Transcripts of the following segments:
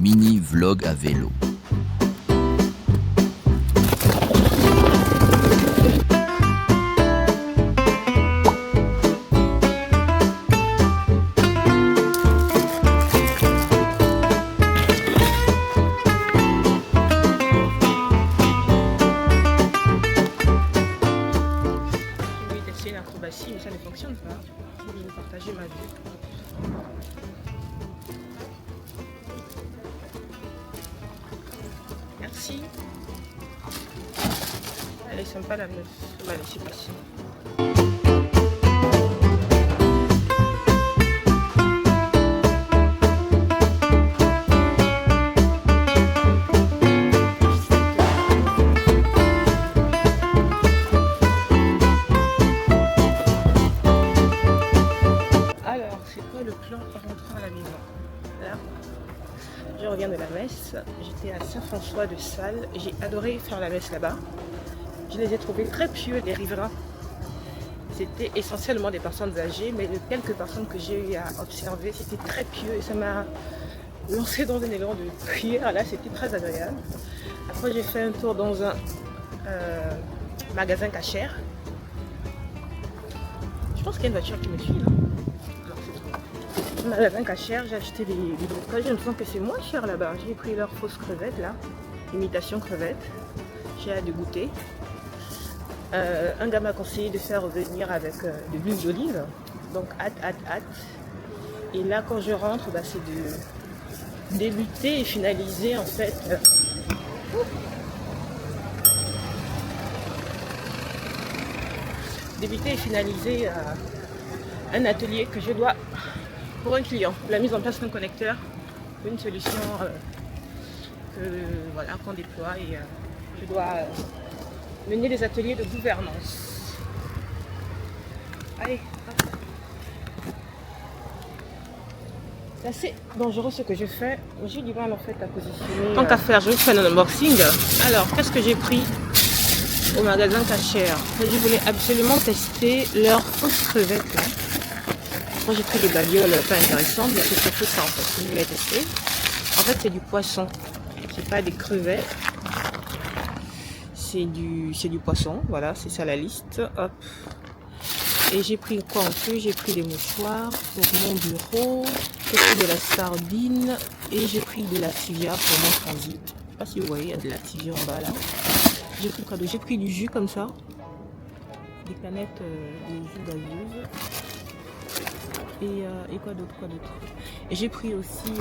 mini vlog à vélo. Une acrobatie, mais ça ne fonctionne pas. Je vais vous partager ma vie. Merci. Elle est sympa la meuf. On va laisser passer. En rentrant à la maison. Là, je reviens de la messe. J'étais à Saint-François de Sales. J'ai adoré faire la messe là-bas. Je les ai trouvés très pieux, les riverains. C'était essentiellement des personnes âgées, mais de quelques personnes que j'ai eu à observer, c'était très pieux et ça m'a lancé dans un élan de prière. Là, c'était très agréable. Après, j'ai fait un tour dans un magasin cachère. Je pense qu'il y a une voiture qui me suit là. Magasin cachère, j'ai acheté des brocolis, je me sens que c'est moins cher là-bas. J'ai pris leurs fausses crevettes là, imitation crevettes. J'ai hâte de goûter. Un gars m'a conseillé de faire revenir avec de l'huile d'olive. Donc hâte. Et là quand je rentre, bah, c'est de débuter et finaliser en fait. Débuter et finaliser un atelier que je dois pour un client, la mise en place d'un connecteur, une solution voilà, qu'on déploie et je dois mener des ateliers de gouvernance. Allez, hop. C'est assez dangereux ce que je fais. J'ai du mal en fait à positionner. Tant qu'à faire, je vais faire un unboxing. Alors, qu'est-ce que j'ai pris au magasin cachère? Je voulais absolument tester leurs fausses crevettes là. Moi j'ai pris des babioles pas intéressantes, mais c'est surtout ça en fait que je voulais tester. En fait c'est du poisson, c'est pas des crevettes, c'est du poisson, voilà, c'est ça la liste. Hop. Et j'ai pris quoi en plus? J'ai pris des mouchoirs pour mon bureau, j'ai pris de la sardine et j'ai pris de l'activia pour mon transit. Je sais pas si vous voyez, il y a de l'activia en bas là. J'ai pris quoi d'autre? J'ai pris du jus comme ça, des canettes de jus gazeuse. Et quoi d'autre, Et j'ai pris aussi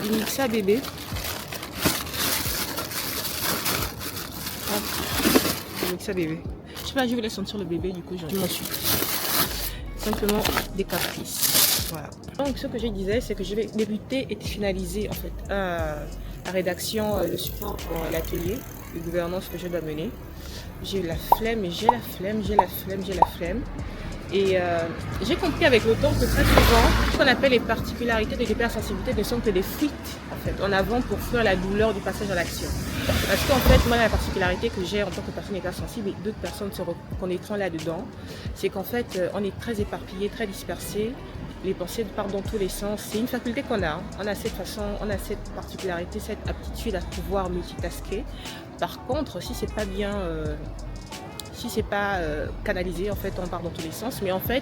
du Mixa bébé. Du Mixa bébé. Je sais pas, je voulais sentir le bébé, du coup je m'en suis pris. Simplement des caprices. Voilà. Donc ce que je disais, c'est que je vais débuter et finaliser en fait la rédaction, le support pour l'atelier de gouvernance que je dois mener. J'ai la flemme et j'ai la flemme. Et j'ai compris avec le temps que très souvent, ce qu'on appelle les particularités de l'hypersensibilité ne sont que des fuites en fait, en avant pour fuir la douleur du passage à l'action. Parce qu'en fait, moi la particularité que j'ai en tant que personne hypersensible et d'autres personnes se reconnaîtront là-dedans, c'est qu'en fait on est très éparpillé, très dispersé, les pensées partent dans tous les sens. C'est une faculté qu'on a, on a cette façon, on a cette particularité, cette aptitude à pouvoir multitasker. Par contre, si c'est pas bien... si c'est pas canalisé, en fait, on part dans tous les sens. Mais en fait,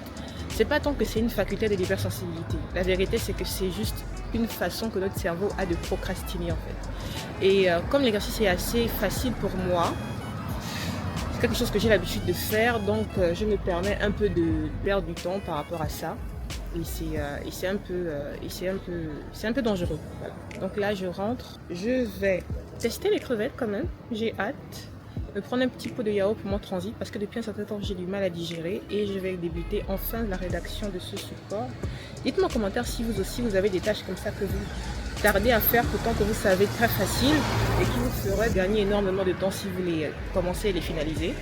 c'est pas tant que c'est une faculté de l'hypersensibilité. La vérité, c'est que c'est juste une façon que notre cerveau a de procrastiner, en fait. Et comme l'exercice est assez facile pour moi, c'est quelque chose que j'ai l'habitude de faire, donc je me permets un peu de perdre du temps par rapport à ça. Et c'est un peu dangereux. Voilà. Donc là, je rentre. Je vais tester les crevettes quand même. J'ai hâte. Me prendre un petit pot de yaourt pour mon transit parce que depuis un certain temps j'ai du mal à digérer et je vais débuter enfin la rédaction de ce support. Dites-moi en commentaire si vous aussi vous avez des tâches comme ça que vous tardez à faire pourtant que vous savez très facile et qui vous ferait gagner énormément de temps si vous les commencez et les finalisez.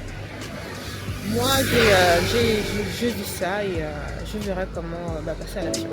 Moi je vis ça et je verrai comment passer à l'action.